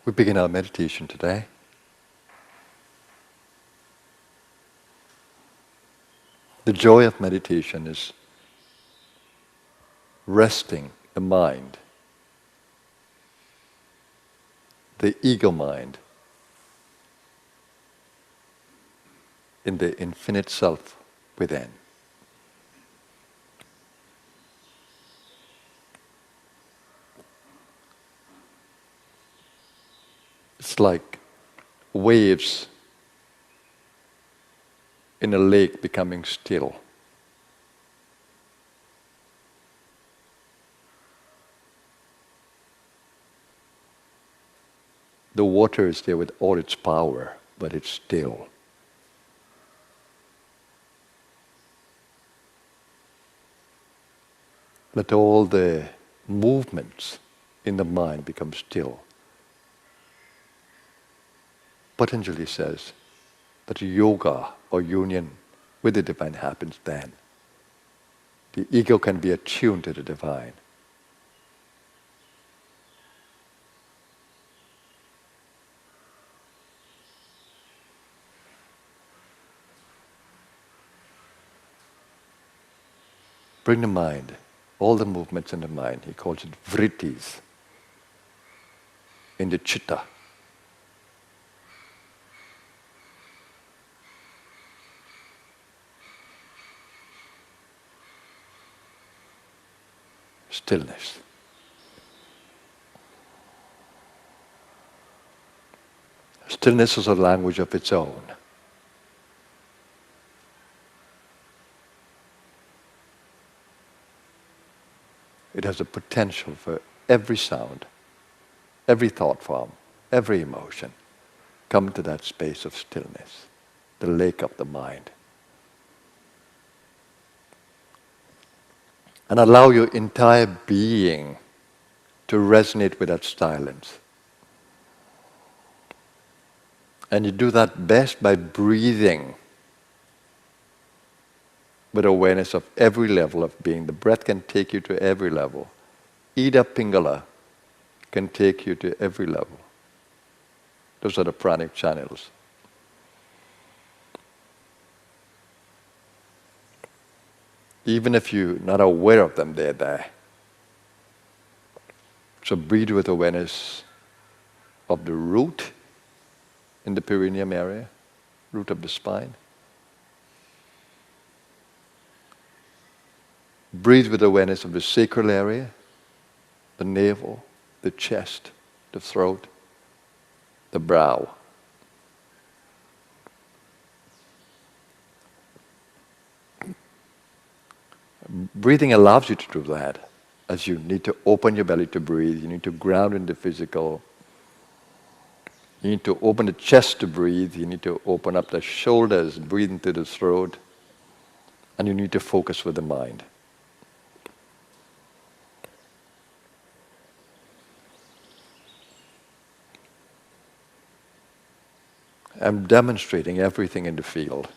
We begin our meditation today. The joy of meditation is resting the mind, the ego mind, in the infinite self within. It's like waves in a lake becoming still. The water is there with all its power, but it's still. Let all the movements in the mind become still. Patanjali says that yoga or union with the divine happens then. The ego can be attuned to the divine. Bring the mind, all the movements in the mind, he calls it vrittis, in the chitta. Stillness. Stillness is a language of its own. It has a potential for every sound, every thought form, every emotion. Come to that space of stillness, the lake of the mind. And allow your entire being to resonate with that silence. And you do that best by breathing with awareness of every level of being. The breath can take you to every level. Ida Pingala can take you to every level. Those are the pranic channels. Even if you're not aware of them, they're there. So breathe with awareness of the root in the perineum area, root of the spine. Breathe with awareness of the sacral area, the navel, the chest, the throat, the brow. Breathing allows you to do that. As you need to open your belly to breathe, you need to ground in the physical. You need to open the chest to breathe. You need to open up the shoulders, breathe into the throat. And you need to focus with the mind. I'm demonstrating everything in the field.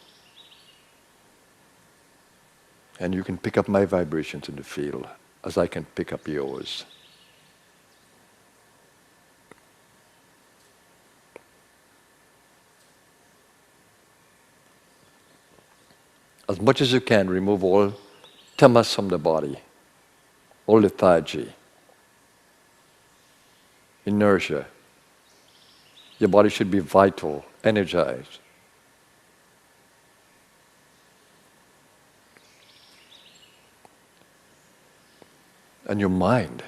And you can pick up my vibrations in the field as I can pick up yours. As much as you can, remove all tamas from the body, all lethargy, inertia. Your body should be vital, energized. And your mind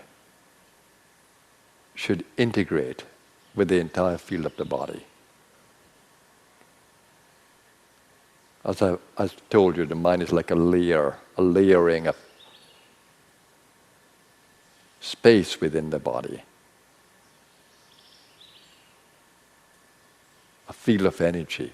should integrate with the entire field of the body. As I told you, the mind is like a layer, a layering of space within the body. A field of energy.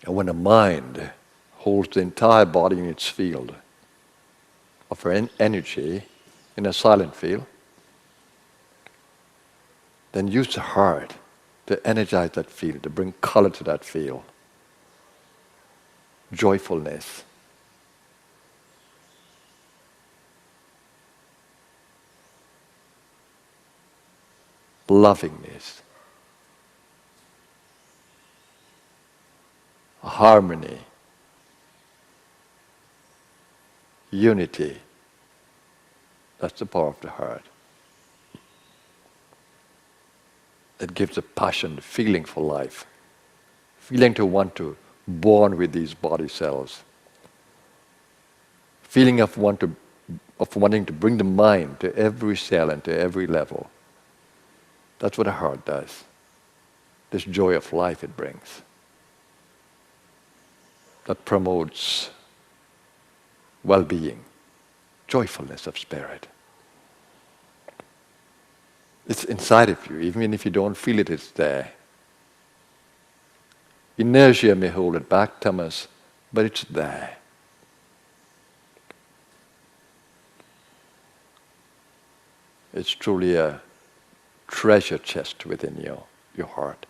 And when a mind holds the entire body in its field of energy, in a silent field, then use the heart to energize that field, to bring color to that field. joyfulness. Lovingness. Harmony. Unity. That's the power of the heart. It gives a passion, a feeling for life. Feeling to want to bond with these body cells. Feeling of wanting to bring the mind to every cell and to every level. That's what a heart does. This joy of life it brings. That promotes well-being, joyfulness of spirit. It's inside of you, even if you don't feel it, it's there. Inertia may hold it back, Thomas, but it's there. It's truly a treasure chest within your heart.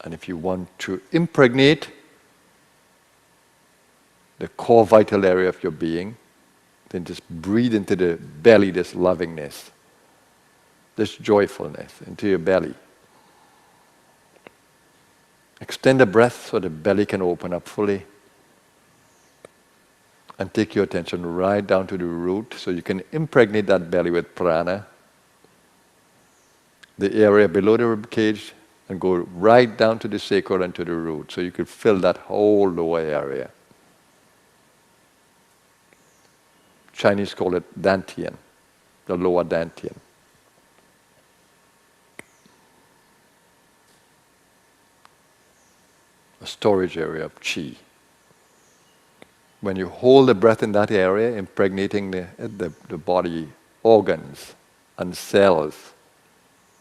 And if you want to impregnate the core vital area of your being, then just breathe into the belly this lovingness, this joyfulness into your belly. Extend the breath so the belly can open up fully. And take your attention right down to the root so you can impregnate that belly with prana. The area below the rib cage, and go right down to the sacral and to the root so you can fill that whole lower area. Chinese call it dantian, the lower dantian. A storage area of qi. When you hold the breath in that area, impregnating the body organs and cells,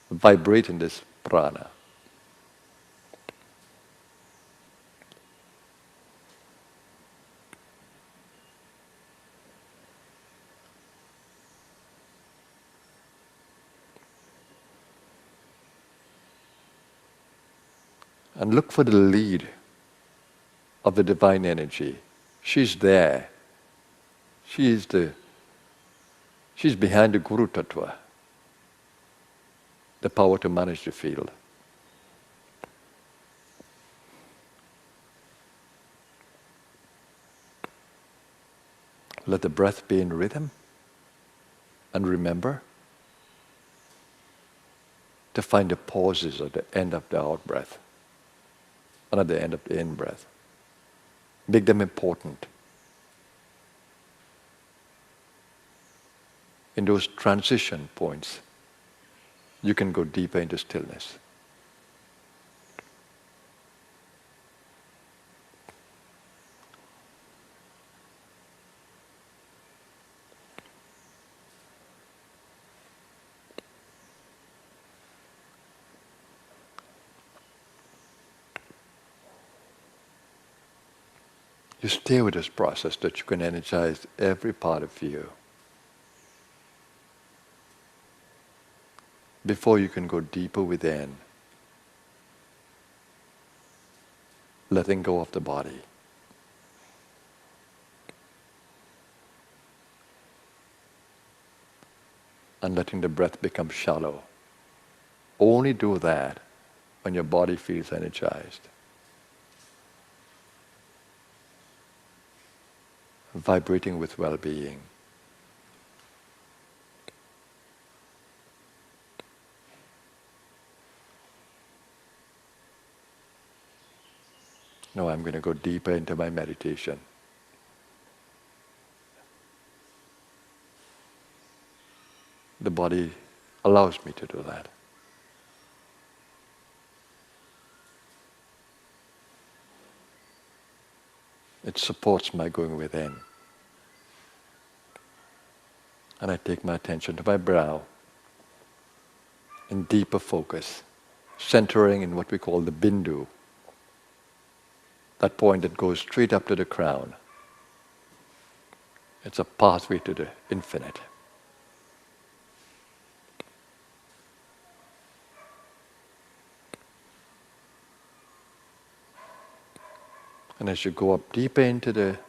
vibrate in this prana. And look for the lead of the divine energy. She's there. She's behind the Guru Tattva, the power to manage the field. Let the breath be in rhythm, and remember to find the pauses at the end of the out breath and at the end of the in breath. Make them important. In those transition points, you can go deeper into stillness. You stay with this process that you can energize every part of you before you can go deeper within, letting go of the body. And letting the breath become shallow. Only do that when your body feels energized. Vibrating with well-being. Now I'm going to go deeper into my meditation. The body allows me to do that. It supports my going within. And I take my attention to my brow in deeper focus, centering in what we call the bindu, that point that goes straight up to the crown. It's a pathway to the infinite. And as you go up deeper into the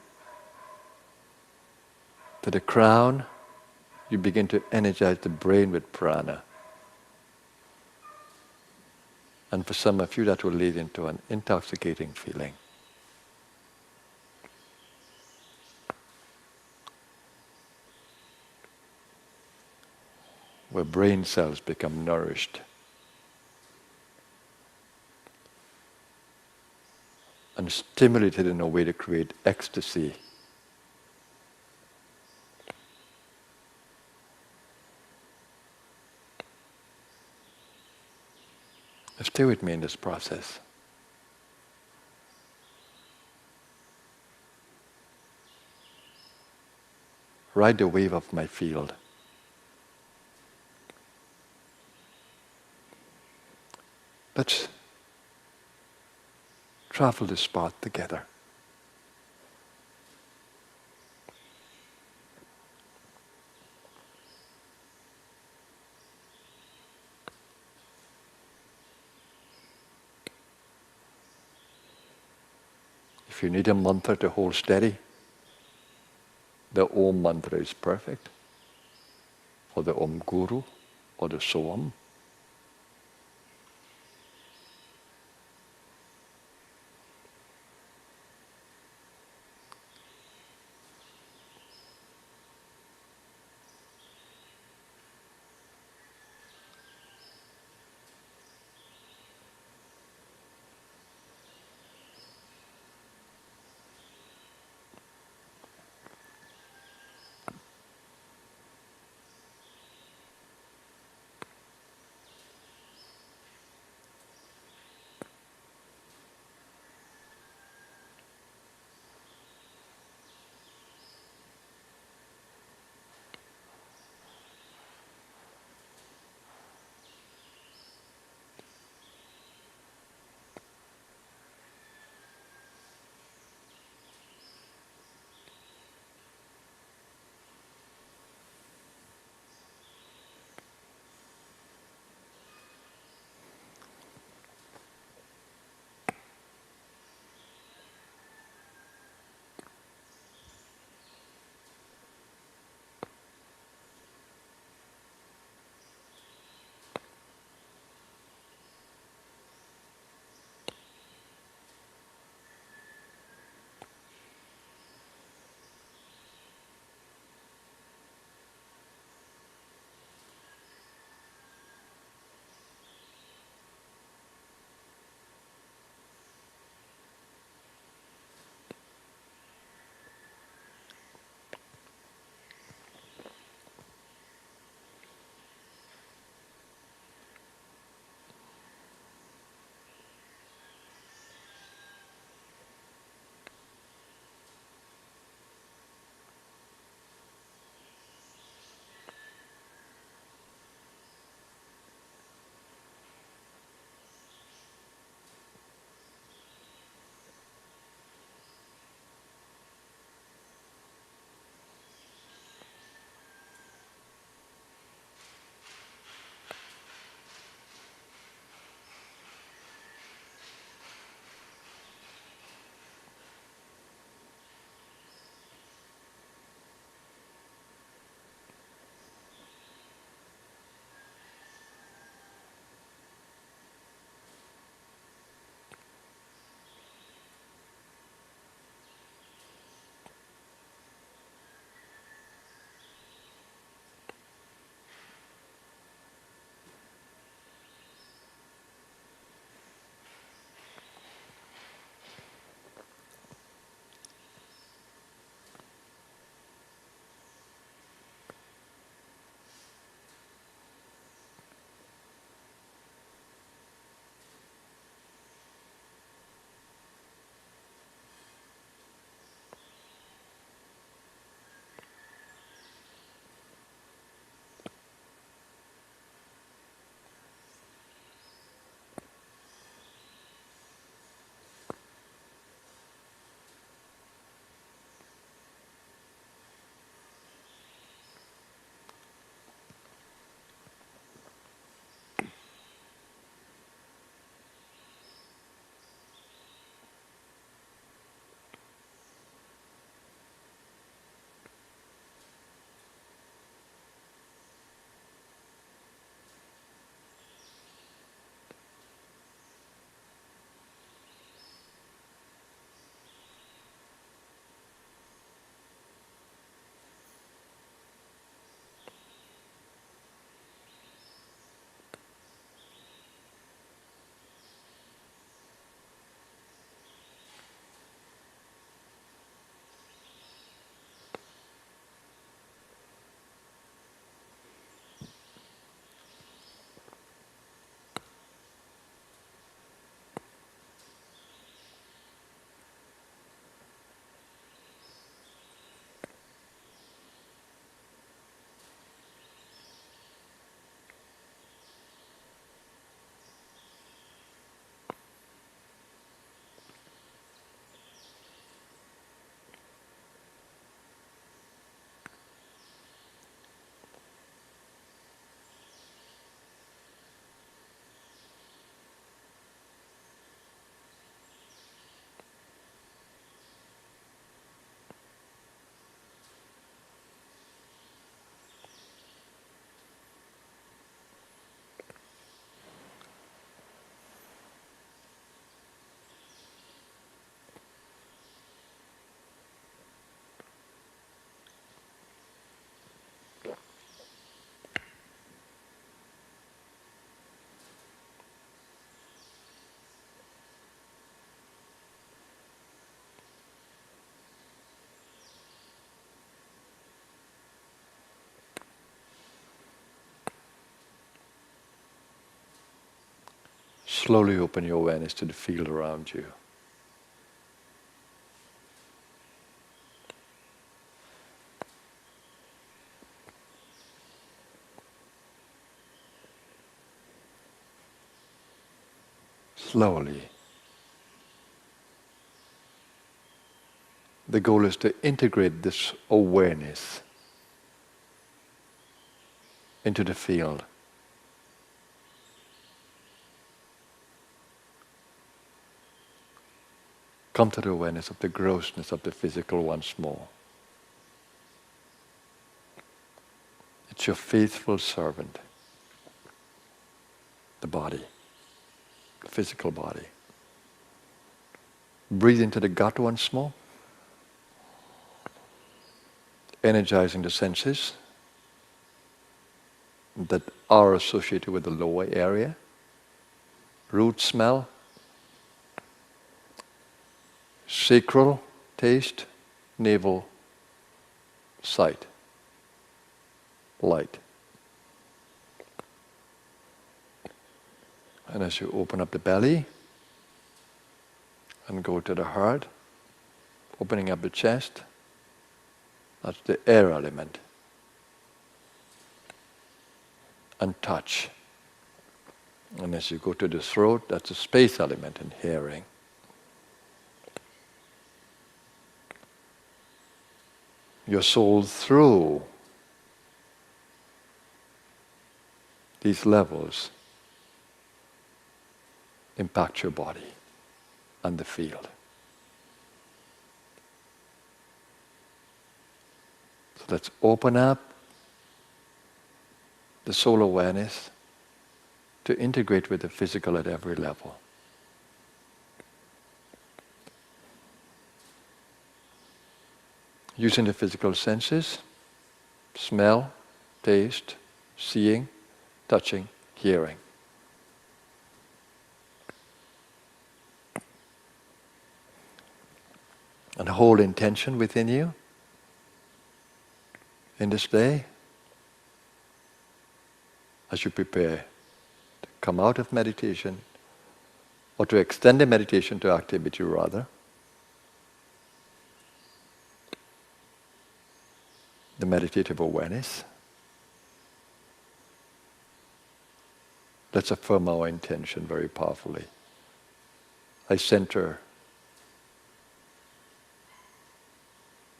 crown, you begin to energize the brain with prana. And for some of you, that will lead into an intoxicating feeling. Where brain cells become nourished. And stimulated in a way to create ecstasy. Stay with me in this process. Ride the wave of my field. Let's travel this spot together. If you need a mantra to hold steady, the Om mantra is perfect. Or the Om Guru, or the Soam. Slowly open your awareness to the field around you. Slowly. The goal is to integrate this awareness into the field. Come to the awareness of the grossness of the physical once more. It's your faithful servant, the body, the physical body. Breathe into the gut once more, energizing the senses that are associated with the lower area. Root smell, sacral taste, navel sight, light. And as you open up the belly and go to the heart, opening up the chest, that's the air element. And touch. And as you go to the throat, that's the space element and hearing. Your soul through these levels impact your body and the field. So let's open up the soul awareness to integrate with the physical at every level. Using the physical senses, smell, taste, seeing, touching, hearing. And hold intention within you in this day as you prepare to come out of meditation, or to extend the meditation to activity rather. The meditative awareness. Let's affirm our intention very powerfully. I center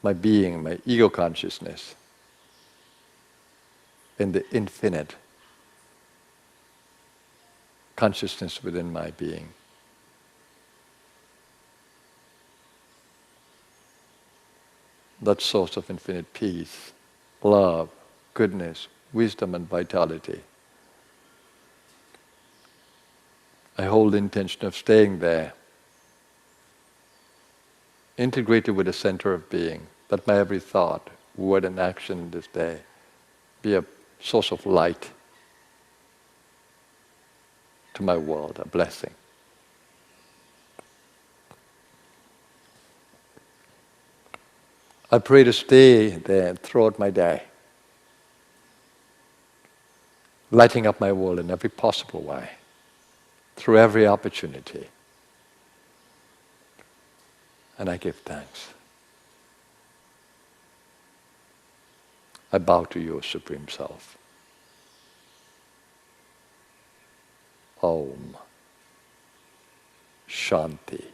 my being, my ego consciousness in the infinite consciousness within my being. That source of infinite peace, love, goodness, wisdom and vitality. I hold the intention of staying there, integrated with the center of being, that my every thought, word and action this day be a source of light to my world, a blessing. I pray to stay there throughout my day, lighting up my world in every possible way, through every opportunity. And I give thanks. I bow to you, Supreme Self. Om. Shanti.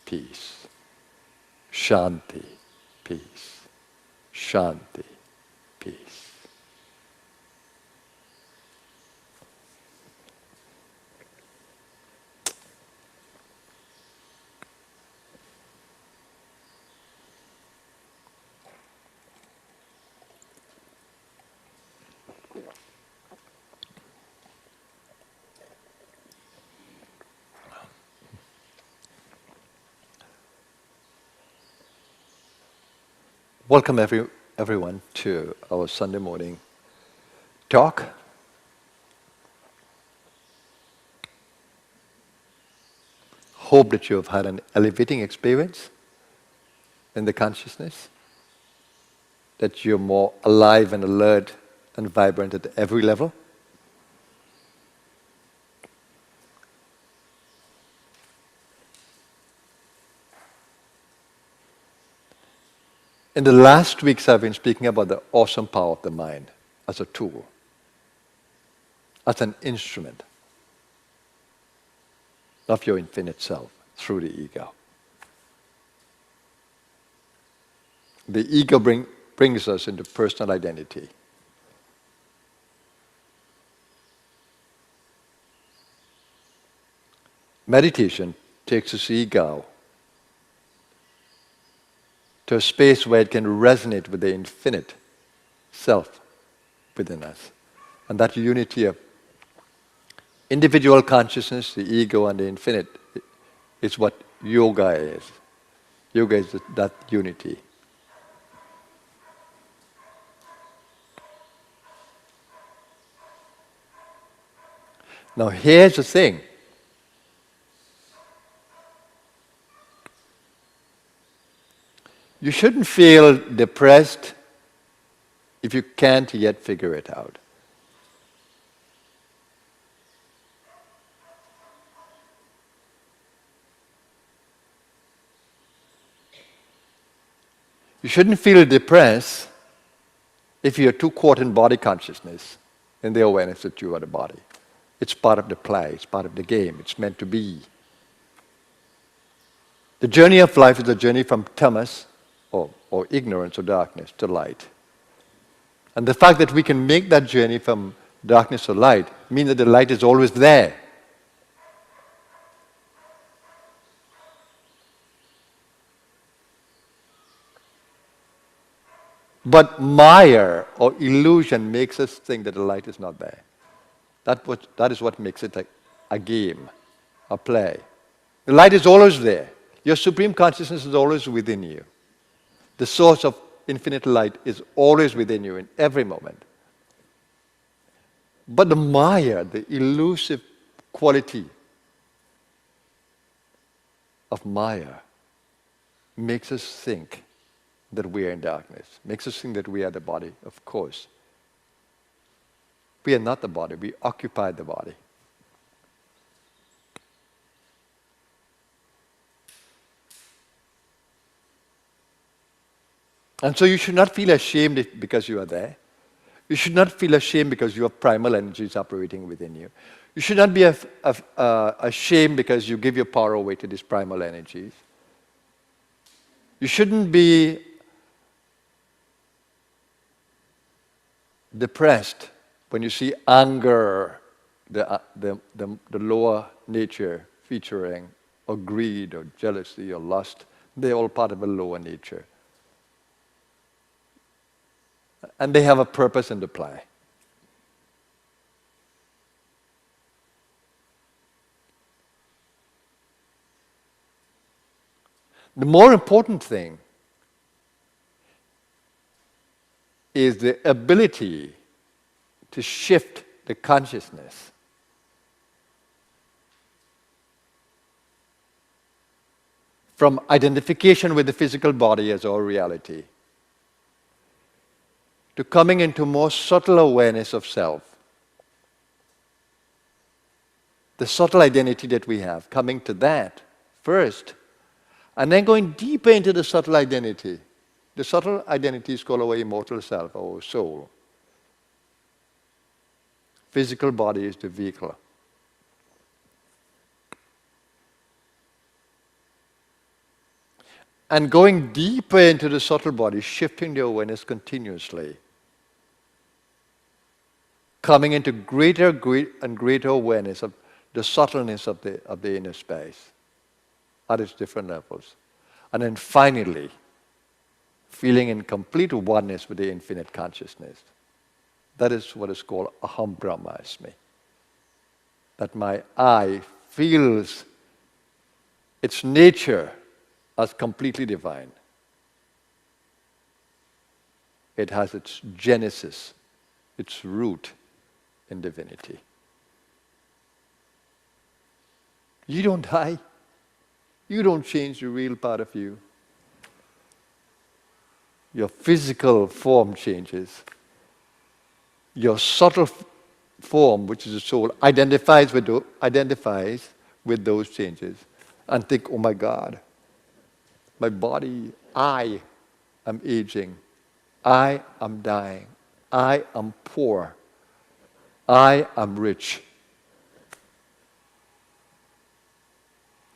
Peace. Shanti. Peace. Shanti. Peace. Welcome everyone to our Sunday morning talk. Hope that you have had an elevating experience in the consciousness, that you're more alive and alert and vibrant at every level. In the last weeks, I've been speaking about the awesome power of the mind as a tool, as an instrument of your infinite self through the ego. The ego brings us into personal identity. Meditation takes this ego to a space where it can resonate with the infinite self within us. And that unity of individual consciousness, the ego, and the infinite is what yoga is. Yoga is that unity. Now here's the thing. You shouldn't feel depressed if you can't yet figure it out. You shouldn't feel depressed if you're too caught in body consciousness and the awareness that you are the body. It's part of the play, it's part of the game, it's meant to be. The journey of life is a journey from tamas, or ignorance or darkness, to light. And the fact that we can make that journey from darkness to light means that the light is always there. But Maya or illusion makes us think that the light is not there. That is what makes it a game, a play. The light is always there. Your supreme consciousness is always within you. The source of infinite light is always within you in every moment. But the Maya, the elusive quality of Maya, makes us think that we are in darkness, makes us think that we are the body. Of course, we are not the body, we occupy the body. And so you should not feel ashamed because you are there. You should not feel ashamed because your primal energy is operating within you. You should not be ashamed because you give your power away to these primal energies. You shouldn't be depressed when you see anger, the lower nature featuring, or greed, or jealousy, or lust. They're all part of a lower nature. And they have a purpose and a play. The more important thing is the ability to shift the consciousness from identification with the physical body as our reality to coming into more subtle awareness of self. The subtle identity that we have, coming to that first, and then going deeper into the subtle identity. The subtle identity is called our immortal self, our soul. Physical body is the vehicle. And going deeper into the subtle body, shifting the awareness continuously. Coming into greater and greater awareness of the subtleness of the inner space at its different levels. And then finally, feeling in complete oneness with the infinite consciousness. That is what is called Aham Brahmasmi. That my I feels its nature as completely divine. It has its genesis, its root in divinity. You don't die. You don't change the real part of you. Your physical form changes. Your subtle form, which is the soul, identifies with those changes and think, oh my God, my body, I am aging. I am dying. I am poor. I am rich.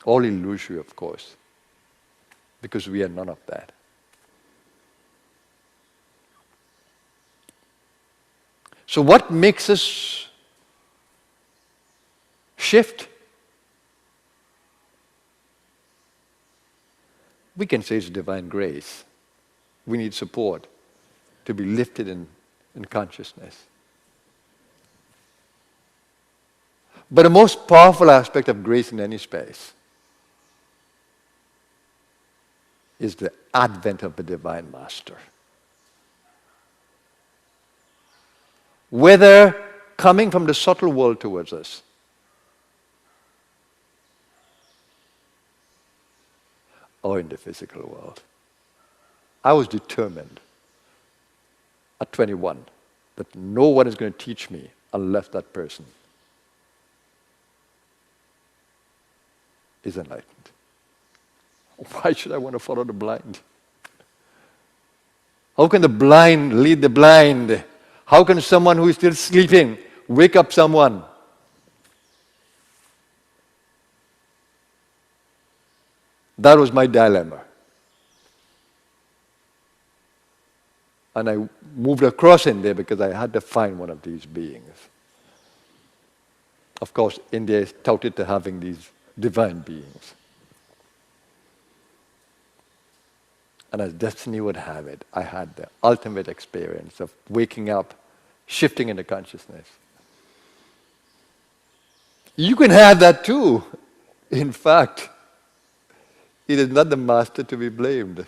All illusory, of course, because we are none of that. So what makes us shift? We can say it's divine grace. We need support to be lifted in consciousness. But the most powerful aspect of grace in any space is the advent of the Divine Master. Whether coming from the subtle world towards us, or in the physical world. I was determined at 21 that no one is going to teach me unless that person is enlightened. Why should I want to follow the blind? How can the blind lead the blind? How can someone who is still sleeping wake up someone? That was my dilemma. And I moved across in there because I had to find one of these beings. Of course, India is touted to having these divine beings. And as destiny would have it, I had the ultimate experience of waking up, shifting into consciousness. You can have that too. In fact, it is not the master to be blamed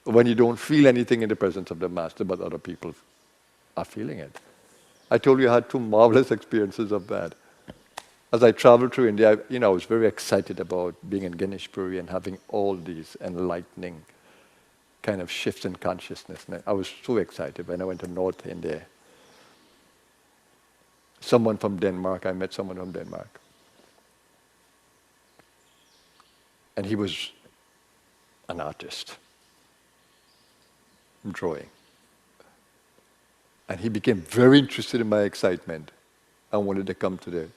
when you don't feel anything in the presence of the master, but other people are feeling it. I told you I had two marvelous experiences of that. As I traveled through India, I was very excited about being in Ganeshpuri and having all these enlightening kind of shifts in consciousness. And I was so excited when I went to North India. I met someone from Denmark. And he was an artist, drawing. And he became very interested in my excitement and wanted to come to the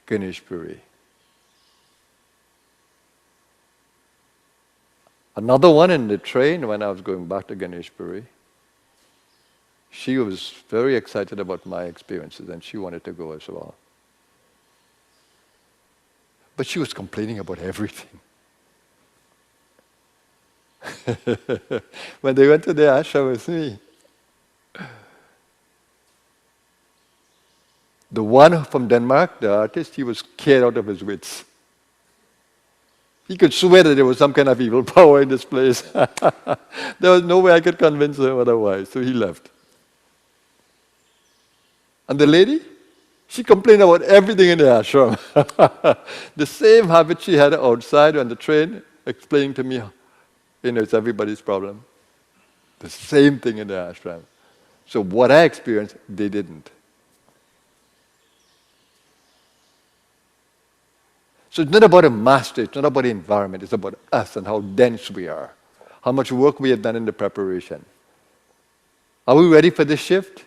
Ganeshpuri. Another one in the train when I was going back to Ganeshpuri, she was very excited about my experiences and she wanted to go as well. But she was complaining about everything. When they went to the ashram with me, the one from Denmark, the artist, he was scared out of his wits. He could swear that there was some kind of evil power in this place. There was no way I could convince him otherwise, so he left. And the lady, she complained about everything in the ashram. The same habit she had outside on the train, explaining to me, it's everybody's problem. The same thing in the ashram. So what I experienced, they didn't. So it's not about a master, it's not about the environment, it's about us and how dense we are, how much work we have done in the preparation. Are we ready for this shift?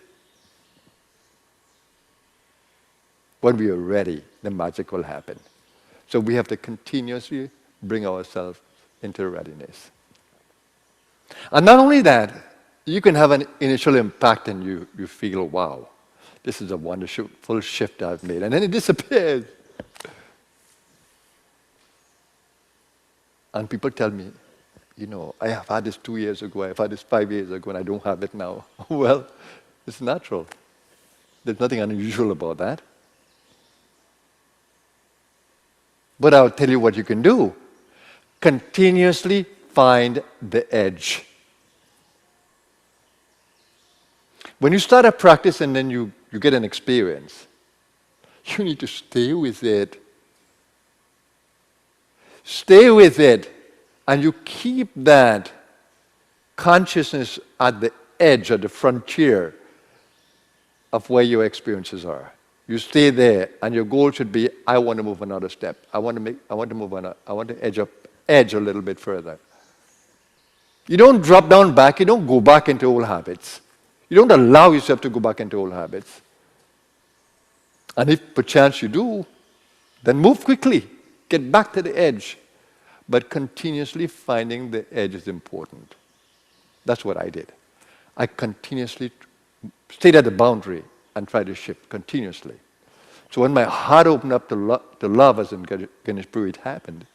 When we are ready, the magic will happen. So we have to continuously bring ourselves into readiness. And not only that, you can have an initial impact and you feel, wow, this is a wonderful shift I've made. And then it disappears. And people tell me, I have had this 2 years ago, I've had this 5 years ago, and I don't have it now. Well, it's natural. There's nothing unusual about that. But I'll tell you what you can do. Continuously find the edge. When you start a practice and then you get an experience, you need to stay with it. Stay with it, and you keep that consciousness at the edge, at the frontier of where your experiences are. You stay there, and your goal should be, I want to move another step. I want to edge a little bit further. You don't drop down back, you don't go back into old habits. You don't allow yourself to go back into old habits. And if perchance you do, then move quickly. Get back to the edge. But continuously finding the edge is important. That's what I did. I continuously stayed at the boundary and tried to shift continuously. So when my heart opened up to love, as in Ganesh Puri, it happened.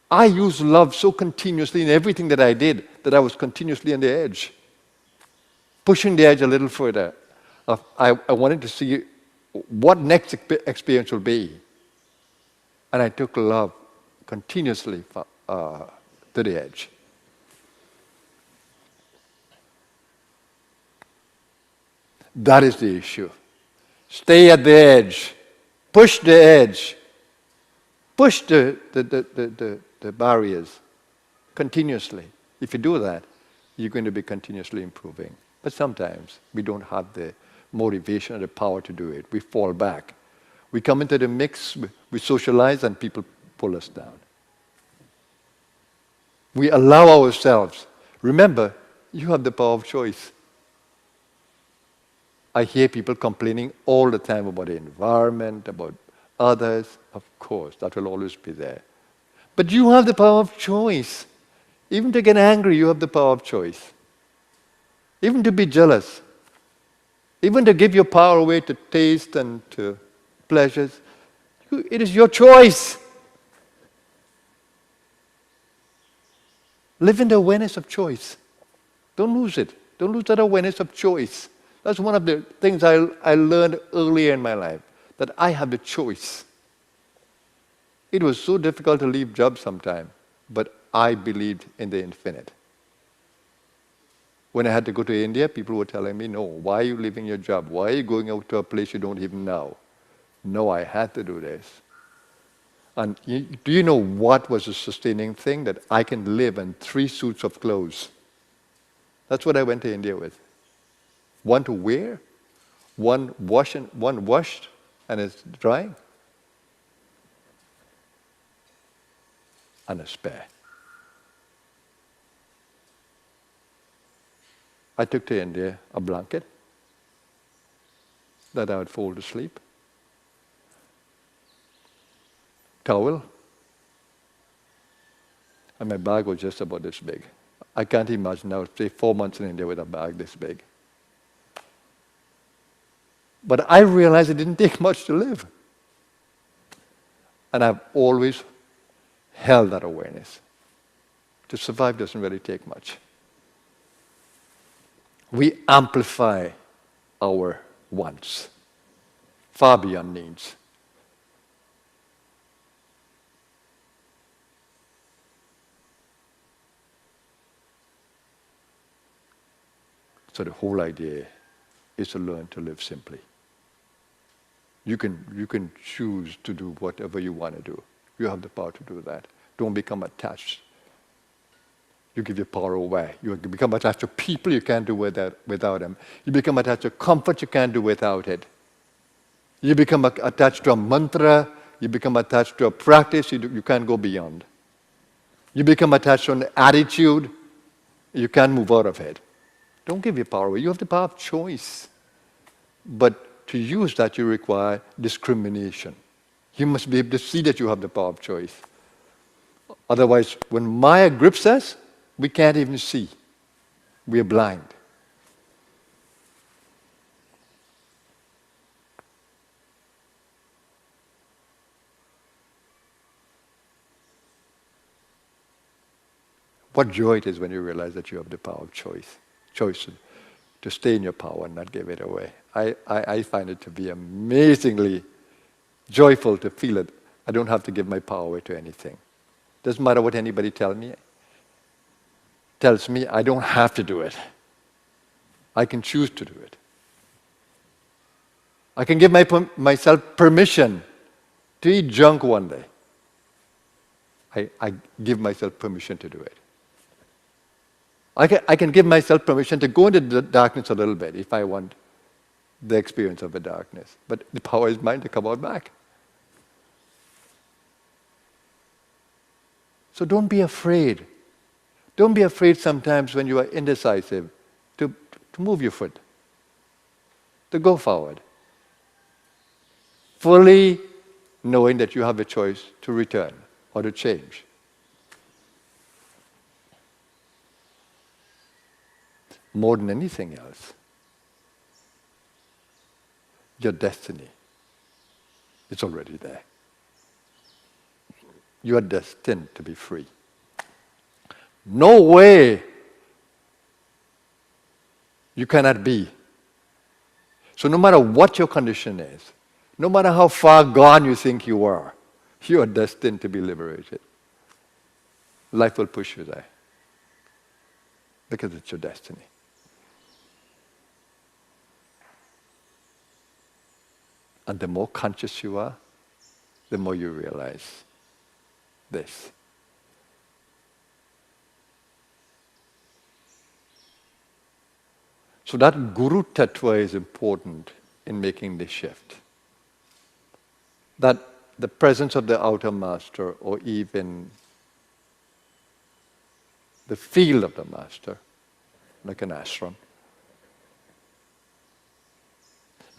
I used love so continuously in everything that I did that I was continuously on the edge. Pushing the edge a little further. I wanted to see what next experience will be. And I took love continuously to the edge. That is the issue. Stay at the edge. Push the edge. Push the barriers continuously. If you do that, you're going to be continuously improving. But sometimes we don't have the motivation or the power to do it. We fall back. We come into the mix, we socialize, and people pull us down. We allow ourselves. Remember, you have the power of choice. I hear people complaining all the time about the environment, about others. Of course, that will always be there. But you have the power of choice. Even to get angry, you have the power of choice. Even to be jealous. Even to give your power away to taste and to pleasures. It is your choice. Live in the awareness of choice. Don't lose it. Don't lose that awareness of choice. That's one of the things I learned earlier in my life, that I have the choice. It was so difficult to leave jobs sometime, but I believed in the infinite. When I had to go to India, people were telling me, no, why are you leaving your job? Why are you going out to a place you don't even know? No, I had to do this. And do you know what was the sustaining thing? That I can live in 3 suits of clothes. That's what I went to India with. One to wear, one washed and it's drying, and a spare. I took to India a blanket that I would fold to sleep, towel, and my bag was just about this big. I can't imagine I would stay 4 months in India with a bag this big. But I realized it didn't take much to live. And I've always held that awareness. To survive doesn't really take much. We amplify our wants, far beyond needs. So the whole idea is to learn to live simply. You can choose to do whatever you want to do. You have the power to do that. Don't become attached. You give your power away. You become attached to people, you can't do without them. You become attached to comfort, you can't do without it. You become attached to a mantra, you become attached to a practice, you can't go beyond. You become attached to an attitude, you can't move out of it. Don't give your power away. You have the power of choice. But to use that, you require discrimination. You must be able to see that you have the power of choice. Otherwise, when Maya grips us, we can't even see. We are blind. What joy it is when you realize that you have the power of choice. Choice to stay in your power and not give it away. I find it to be amazingly joyful to feel it. I don't have to give my power away to anything. Doesn't matter what anybody tells me, I don't have to do it. I can choose to do it. I can give myself permission to eat junk one day. I give myself permission to do it. I can give myself permission to go into the darkness a little bit if I want the experience of the darkness. But the power is mine to come out back. So don't be afraid. Don't be afraid sometimes when you are indecisive to move your foot, to go forward. Fully knowing that you have a choice to return or to change. More than anything else, your destiny is already there. You are destined to be free. No way you cannot be. So no matter what your condition is, no matter how far gone you think you are destined to be liberated. Life will push you there because it's your destiny. And the more conscious you are, the more you realize this. So that Guru Tattva is important in making this shift. That the presence of the outer master, or even the field of the master, like an ashram,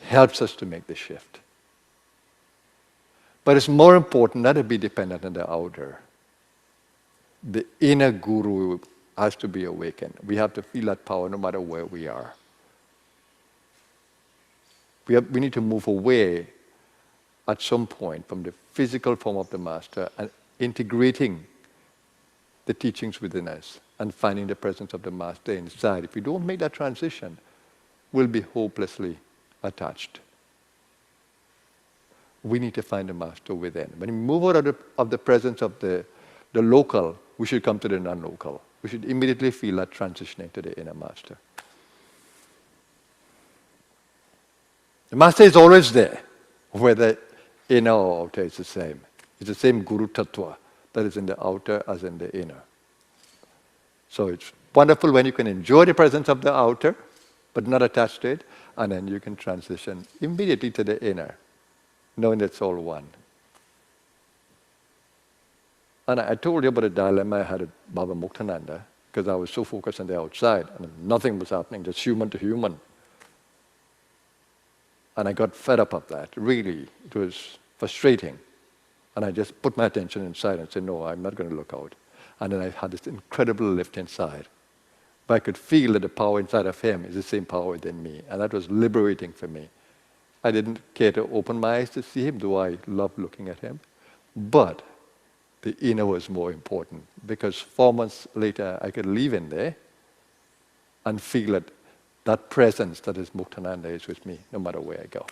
helps us to make the shift. But it's more important not to be dependent on the outer. The inner guru has to be awakened. We have to feel that power no matter where we are. We need to move away at some point from the physical form of the master and integrating the teachings within us and finding the presence of the master inside. If we don't make that transition, we'll be hopelessly attached. We need to find the master within. When we move out of the presence of the local, we should come to the non-local. We should immediately feel that transitioning to the inner master. The master is always there, whether inner or outer, it's the same. It's the same Guru Tattva that is in the outer as in the inner. So it's wonderful when you can enjoy the presence of the outer, but not attached to it, and then you can transition immediately to the inner, knowing that it's all one. And I told you about a dilemma I had at Baba Muktananda, because I was so focused on the outside, and nothing was happening, just human to human. And I got fed up of that, really. It was frustrating. And I just put my attention inside and said, no, I'm not going to look out. And then I had this incredible lift inside. But I could feel that the power inside of him is the same power within me. And that was liberating for me. I didn't care to open my eyes to see him, though I loved looking at him. But the inner was more important, because 4 months later I could leave in there and feel that presence that is Muktananda is with me, no matter where I go.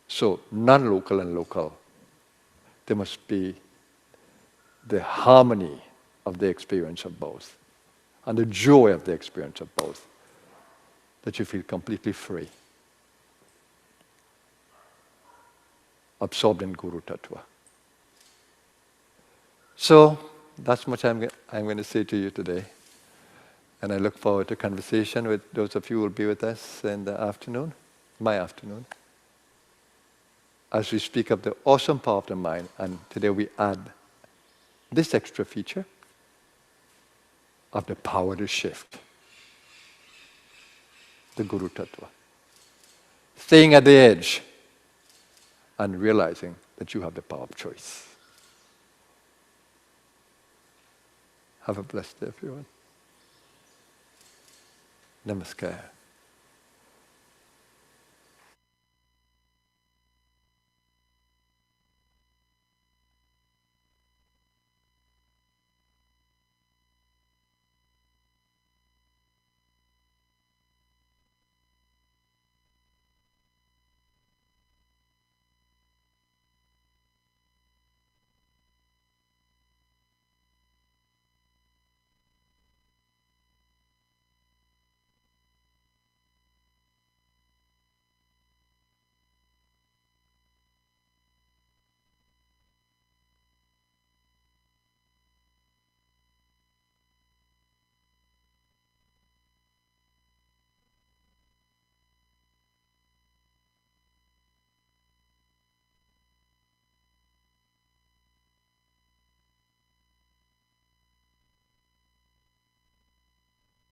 So, non-local and local, there must be the harmony of the experience of both, and the joy of the experience of both, that you feel completely free, absorbed in Guru Tattva. So, that's much I'm going to say to you today. And I look forward to conversation with those of you who will be with us in the afternoon, my afternoon, as we speak of the awesome power of the mind. And today we add this extra feature of the power to shift, the Guru Tattva. Staying at the edge and realizing that you have the power of choice. Have a blessed day, everyone. Namaskar.